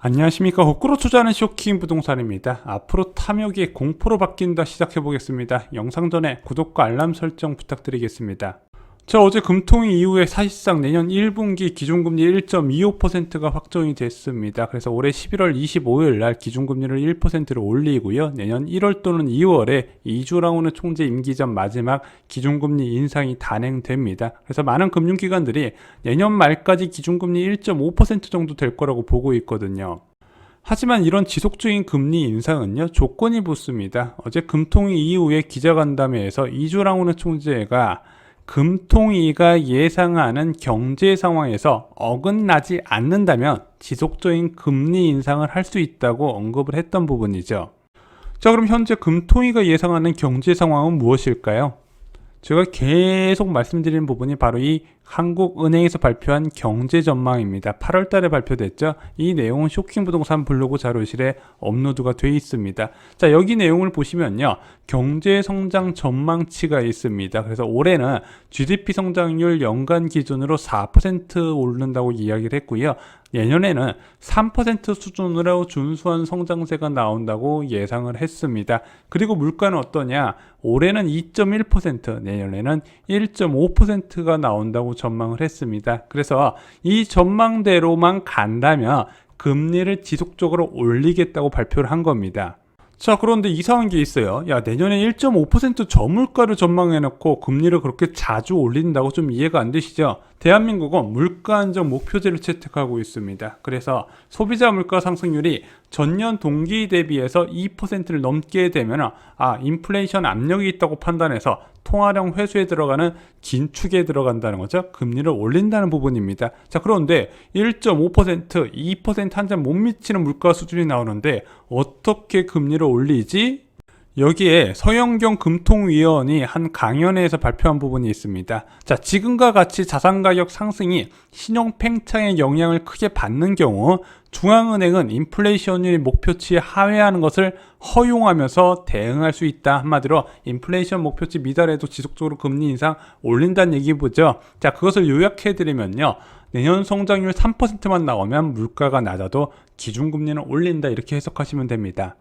안녕하십니까. 거꾸로 투자하는 쇼킹 부동산입니다. 앞으로 탐욕이 공포로 바뀐다 시작해 보겠습니다. 영상 전에 구독과 알람 설정 부탁드리겠습니다. 자, 어제 금통위 이후에 사실상 내년 1분기 기준금리 1.25%가 확정이 됐습니다. 그래서 올해 11월 25일 날 기준금리를 1%로 올리고요. 내년 1월 또는 2월에 이주랑오는 총재 임기 전 마지막 기준금리 인상이 단행됩니다. 그래서 많은 금융기관들이 내년 말까지 기준금리 1.5% 정도 될 거라고 보고 있거든요. 하지만 이런 지속적인 금리 인상은요, 조건이 붙습니다. 어제 금통위 이후에 기자간담회에서 이주랑오는 총재가 금통위가 예상하는 경제 상황에서 어긋나지 않는다면 지속적인 금리 인상을 할 수 있다고 언급을 했던 부분이죠. 자, 그럼 현재 금통위가 예상하는 경제 상황은 무엇일까요? 제가 계속 말씀드리는 부분이 바로 이 한국은행에서 발표한 경제 전망입니다. 8월 달에 발표됐죠. 이 내용은 쇼킹 부동산 블로그 자료실에 업로드가 되어 있습니다. 자, 여기 내용을 보시면요, 경제 성장 전망치가 있습니다. 그래서 올해는 GDP 성장률 연간 기준으로 4% 오른다고 이야기를 했고요. 내년에는 3% 수준으로 준수한 성장세가 나온다고 예상을 했습니다. 그리고 물가는 어떠냐? 올해는 2.1%, 내년에는 1.5%가 나온다고 전망을 했습니다. 그래서 이 전망대로만 간다면 금리를 지속적으로 올리겠다고 발표를 한 겁니다. 자, 그런데 이상한 게 있어요. 야, 내년에 1.5% 저물가를 전망해놓고 금리를 그렇게 자주 올린다고 좀 이해가 안 되시죠? 대한민국은 물가 안정 목표제를 채택하고 있습니다. 그래서 소비자 물가 상승률이 전년 동기 대비해서 2%를 넘게 되면 인플레이션 압력이 있다고 판단해서 통화량 회수에 들어가는 긴축에 들어간다는 거죠. 금리를 올린다는 부분입니다. 자, 그런데 1.5%, 2% 한 점 못 미치는 물가 수준이 나오는데 어떻게 금리를 올리지? 여기에 서영경 금통위원이 한 강연회에서 발표한 부분이 있습니다. 자, 지금과 같이 자산가격 상승이 신용 팽창에 영향을 크게 받는 경우 중앙은행은 인플레이션율이 목표치에 하회하는 것을 허용하면서 대응할 수 있다. 한마디로 인플레이션 목표치 미달에도 지속적으로 금리 인상 올린다는 얘기보죠. 자, 그것을 요약해드리면요, 내년 성장률 3%만 나오면 물가가 낮아도 기준금리는 올린다, 이렇게 해석하시면 됩니다.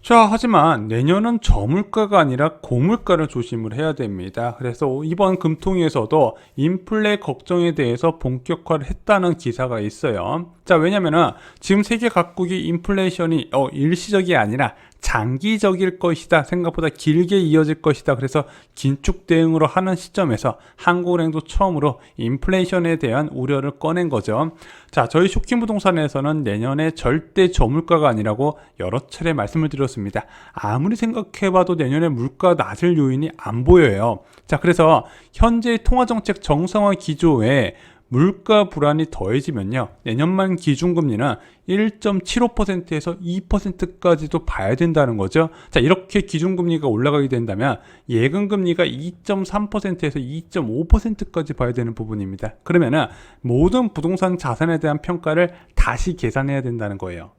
자, 하지만 내년은 저물가가 아니라 고물가를 조심을 해야 됩니다. 그래서 이번 금통위에서도 인플레 걱정에 대해서 본격화를 했다는 기사가 있어요. 자, 왜냐면은 지금 세계 각국이 인플레이션이 일시적이 아니라 장기적일 것이다, 생각보다 길게 이어질 것이다, 그래서 긴축 대응으로 하는 시점에서 한국은행도 처음으로 인플레이션에 대한 우려를 꺼낸 거죠. 자, 저희 쇼킹 부동산에서는 내년에 절대 저물가가 아니라고 여러 차례 말씀을 드렸습니다. 아무리 생각해봐도 내년에 물가 낮을 요인이 안 보여요. 자, 그래서 현재의 통화정책 정상화 기조에 물가 불안이 더해지면요, 내년 말 기준금리는 1.75%에서 2%까지도 봐야 된다는 거죠. 자, 이렇게 기준금리가 올라가게 된다면 예금금리가 2.3%에서 2.5%까지 봐야 되는 부분입니다. 그러면은 모든 부동산 자산에 대한 평가를 다시 계산해야 된다는 거예요.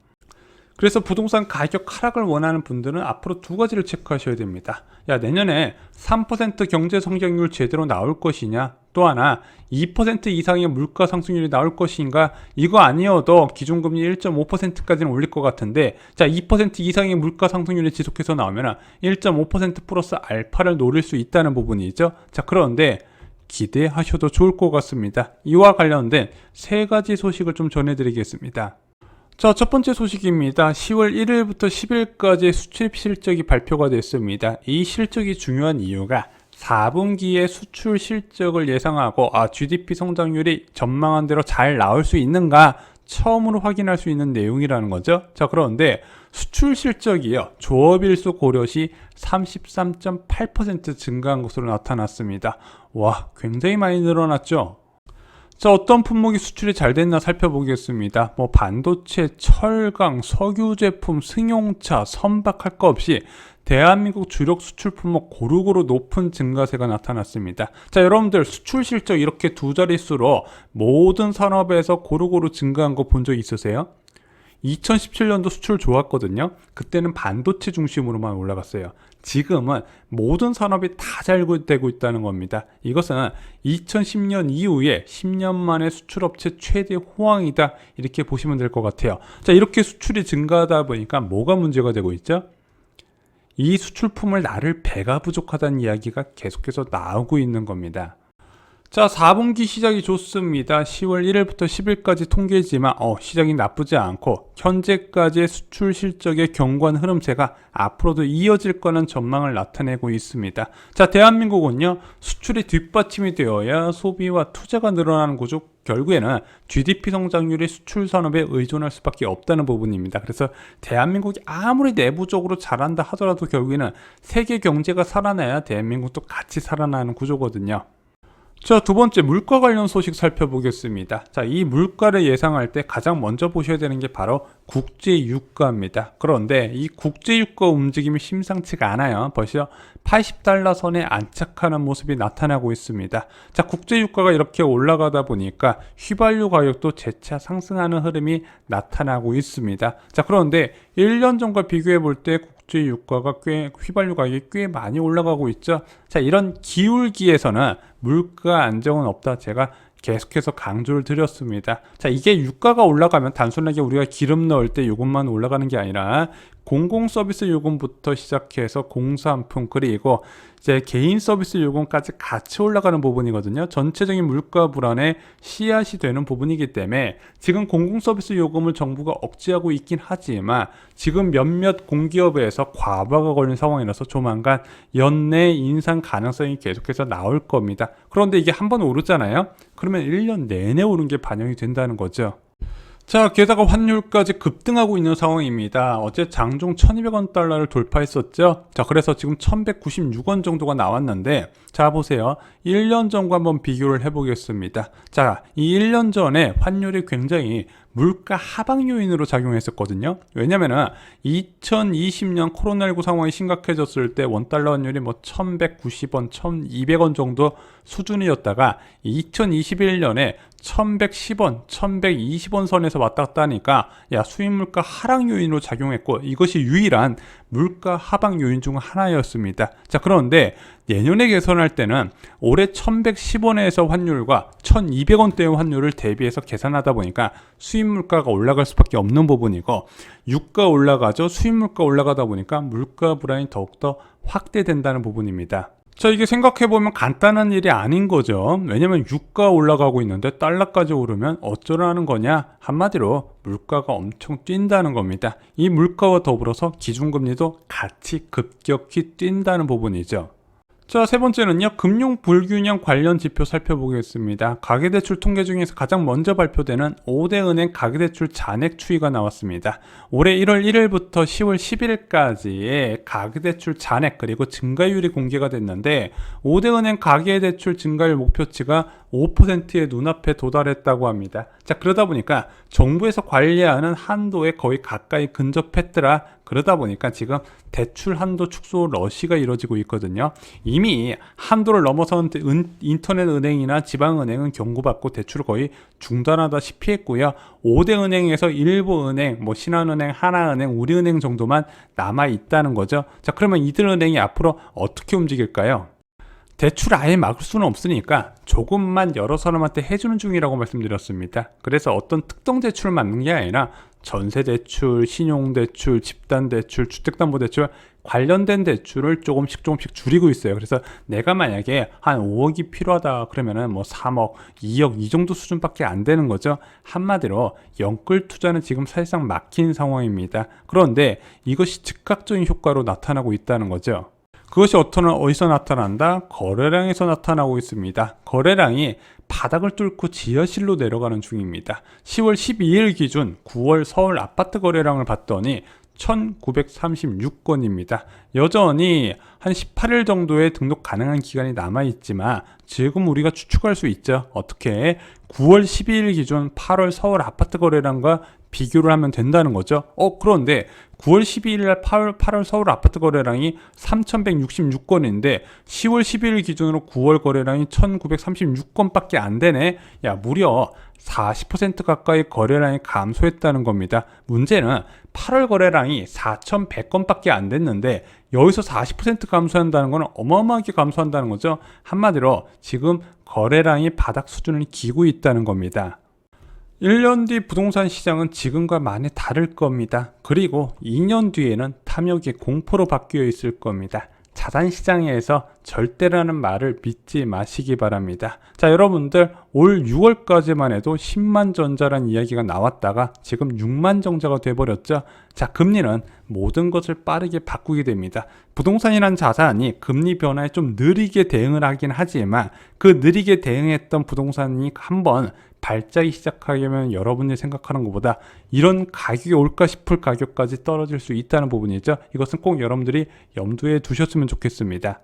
그래서 부동산 가격 하락을 원하는 분들은 앞으로 두 가지를 체크하셔야 됩니다. 야, 내년에 3% 경제 성장률 제대로 나올 것이냐, 또 하나 2% 이상의 물가 상승률이 나올 것인가. 이거 아니어도 기준금리 1.5%까지는 올릴 것 같은데, 자, 2% 이상의 물가 상승률이 지속해서 나오면 1.5% 플러스 알파를 노릴 수 있다는 부분이죠. 자, 그런데 기대하셔도 좋을 것 같습니다. 이와 관련된 세 가지 소식을 좀 전해드리겠습니다. 자, 첫 번째 소식입니다. 10월 1일부터 10일까지 수출 실적이 발표가 됐습니다. 이 실적이 중요한 이유가 4분기에 수출 실적을 예상하고 GDP 성장률이 전망한 대로 잘 나올 수 있는가 처음으로 확인할 수 있는 내용이라는 거죠. 자, 그런데 수출 실적이요, 조업일수 고려시 33.8% 증가한 것으로 나타났습니다. 와, 굉장히 많이 늘어났죠. 자, 어떤 품목이 수출이 잘 됐나 살펴보겠습니다. 반도체, 철강, 석유 제품, 승용차, 선박 할 거 없이 대한민국 주력 수출 품목 고루고루 높은 증가세가 나타났습니다. 자, 여러분들 수출 실적 이렇게 두 자릿수로 모든 산업에서 고루고루 증가한 거 본 적 있으세요? 2017년도 수출 좋았거든요. 그때는 반도체 중심으로만 올라갔어요. 지금은 모든 산업이 다 잘 되고 있다는 겁니다. 이것은 2010년 이후에 10년 만에 수출업체 최대 호황이다, 이렇게 보시면 될 것 같아요. 자, 이렇게 수출이 증가하다 보니까 뭐가 문제가 되고 있죠? 이 수출품을 나를 배가 부족하다는 이야기가 계속해서 나오고 있는 겁니다. 자, 4분기 시작이 좋습니다. 10월 1일부터 10일까지 통계지만 시작이 나쁘지 않고 현재까지의 수출 실적의 견고한 흐름세가 앞으로도 이어질 거는 전망을 나타내고 있습니다. 자, 대한민국은요, 수출이 뒷받침이 되어야 소비와 투자가 늘어나는 구조, 결국에는 GDP 성장률이 수출 산업에 의존할 수밖에 없다는 부분입니다. 그래서 대한민국이 아무리 내부적으로 잘한다 하더라도 결국에는 세계 경제가 살아나야 대한민국도 같이 살아나는 구조거든요. 자, 두 번째 물가 관련 소식 살펴보겠습니다. 자, 이 물가를 예상할 때 가장 먼저 보셔야 되는 게 바로 국제 유가입니다. 그런데 이 국제 유가 움직임이 심상치가 않아요. 벌써 80달러 선에 안착하는 모습이 나타나고 있습니다. 자, 국제 유가가 이렇게 올라가다 보니까 휘발유 가격도 재차 상승하는 흐름이 나타나고 있습니다. 자, 그런데 1년 전과 비교해 볼 때 국제 유가가 휘발유 가격이 꽤 많이 올라가고 있죠. 자, 이런 기울기에서는 물가 안정은 없다, 제가 계속해서 강조를 드렸습니다. 자, 이게 유가가 올라가면 단순하게 우리가 기름 넣을 때 요금만 올라가는 게 아니라 공공 서비스 요금부터 시작해서 공산품, 그리고 이제 개인 서비스 요금까지 같이 올라가는 부분이거든요. 전체적인 물가 불안의 씨앗이 되는 부분이기 때문에 지금 공공 서비스 요금을 정부가 억제하고 있긴 하지만 지금 몇몇 공기업에서 과부하가 걸린 상황이라서 조만간 연내 인상 가능성이 계속해서 나올 겁니다. 그런데 이게 한번 오르잖아요. 그러면 1년 내내 오른 게 반영이 된다는 거죠. 자, 게다가 환율까지 급등하고 있는 상황입니다. 어제 장중 1200원 달러를 돌파했었죠. 자, 그래서 지금 1196원 정도가 나왔는데, 자, 보세요. 1년 전과 한번 비교를 해보겠습니다. 자, 이 1년 전에 환율이 굉장히 물가 하방 요인으로 작용했었거든요. 왜냐면은 2020년 코로나19 상황이 심각해졌을 때 원달러 환율이 뭐 1190원, 1200원 정도 수준이었다가 2021년에 1110원, 1120원 선에서 왔다 갔다 하니까 수입 물가 하락 요인으로 작용했고, 이것이 유일한 물가 하방 요인 중 하나였습니다. 자, 그런데 내년에 개선할 때는 올해 1110원에서 환율과 1200원대의 환율을 대비해서 계산하다 보니까 수입 물가가 올라갈 수밖에 없는 부분이고, 유가 올라가죠. 수입 물가 올라가다 보니까 물가 불안이 더욱더 확대된다는 부분입니다. 자, 이게 생각해보면 간단한 일이 아닌 거죠. 왜냐면 유가 올라가고 있는데 달러까지 오르면 어쩌라는 거냐? 한마디로 물가가 엄청 뛴다는 겁니다. 이 물가와 더불어서 기준금리도 같이 급격히 뛴다는 부분이죠. 자, 세 번째는요, 금융 불균형 관련 지표 살펴보겠습니다. 가계대출 통계 중에서 가장 먼저 발표되는 5대 은행 가계대출 잔액 추이가 나왔습니다. 올해 1월 1일부터 10월 11일까지의 가계대출 잔액 그리고 증가율이 공개가 됐는데, 5대 은행 가계대출 증가율 목표치가 5%의 눈앞에 도달했다고 합니다. 자, 그러다 보니까 정부에서 관리하는 한도에 거의 가까이 근접했더라. 그러다 보니까 지금 대출 한도 축소 러시가 이루어지고 있거든요. 이미 한도를 넘어선 인터넷 은행이나 지방은행은 경고받고 대출을 거의 중단하다시피 했고요. 5대 은행에서 일부 은행, 뭐 신한은행, 하나은행, 우리은행 정도만 남아 있다는 거죠. 자, 그러면 이들 은행이 앞으로 어떻게 움직일까요? 대출 아예 막을 수는 없으니까 조금만 여러 사람한테 해주는 중이라고 말씀드렸습니다. 그래서 어떤 특정 대출을 막는 게 아니라 전세대출, 신용대출, 집단대출, 주택담보대출 관련된 대출을 조금씩 줄이고 있어요. 그래서 내가 만약에 한 5억이 필요하다 그러면은 뭐 3억, 2억 이 정도 수준밖에 안 되는 거죠. 한마디로 영끌 투자는 지금 사실상 막힌 상황입니다. 그런데 이것이 즉각적인 효과로 나타나고 있다는 거죠. 그것이 어디서 나타난다? 거래량에서 나타나고 있습니다. 거래량이 바닥을 뚫고 지하실로 내려가는 중입니다. 10월 12일 기준 9월 서울 아파트 거래량을 봤더니 1936건입니다. 여전히 한 18일 정도의 등록 가능한 기간이 남아있지만 지금 우리가 추측할 수 있죠. 어떻게 9월 12일 기준 8월 서울 아파트 거래량과 비교를 하면 된다는 거죠. 그런데 9월 12일 날 8월 서울 아파트 거래량이 3,166건인데 10월 12일 기준으로 9월 거래량이 1,936건밖에 안 되네. 야, 무려 40% 가까이 거래량이 감소했다는 겁니다. 문제는 8월 거래량이 4,100건밖에 안 됐는데 여기서 40% 감소한다는 건 어마어마하게 감소한다는 거죠. 한마디로 지금 거래량이 바닥 수준을 기고 있다는 겁니다. 1년 뒤 부동산 시장은 지금과 많이 다를 겁니다. 그리고 2년 뒤에는 탐욕이 공포로 바뀌어 있을 겁니다. 자산 시장에서 절대라는 말을 믿지 마시기 바랍니다. 자, 여러분들 올 6월까지만 해도 10만 전자란 이야기가 나왔다가 지금 6만 전자가 돼버렸죠. 자, 금리는 모든 것을 빠르게 바꾸게 됩니다. 부동산이란 자산이 금리 변화에 좀 느리게 대응을 하긴 하지만 그 느리게 대응했던 부동산이 한번 발작이 시작하려면 여러분이 생각하는 것보다 이런 가격이 올까 싶을 가격까지 떨어질 수 있다는 부분이죠. 이것은 꼭 여러분들이 염두에 두셨으면 좋겠습니다.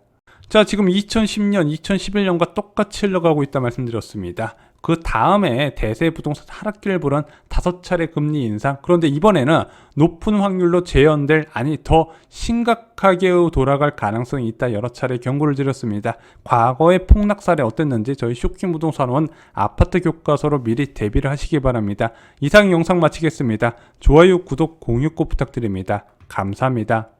자, 지금 2010년, 2011년과 똑같이 흘러가고 있다 말씀드렸습니다. 그 다음에 대세 부동산 하락기를 부른 5차례 금리 인상. 그런데 이번에는 높은 확률로 재현될, 아니 더 심각하게 돌아갈 가능성이 있다 여러 차례 경고를 드렸습니다. 과거의 폭락 사례 어땠는지 저희 쇼킹 부동산원 아파트 교과서로 미리 대비를 하시기 바랍니다. 이상 영상 마치겠습니다. 좋아요, 구독, 공유 꼭 부탁드립니다. 감사합니다.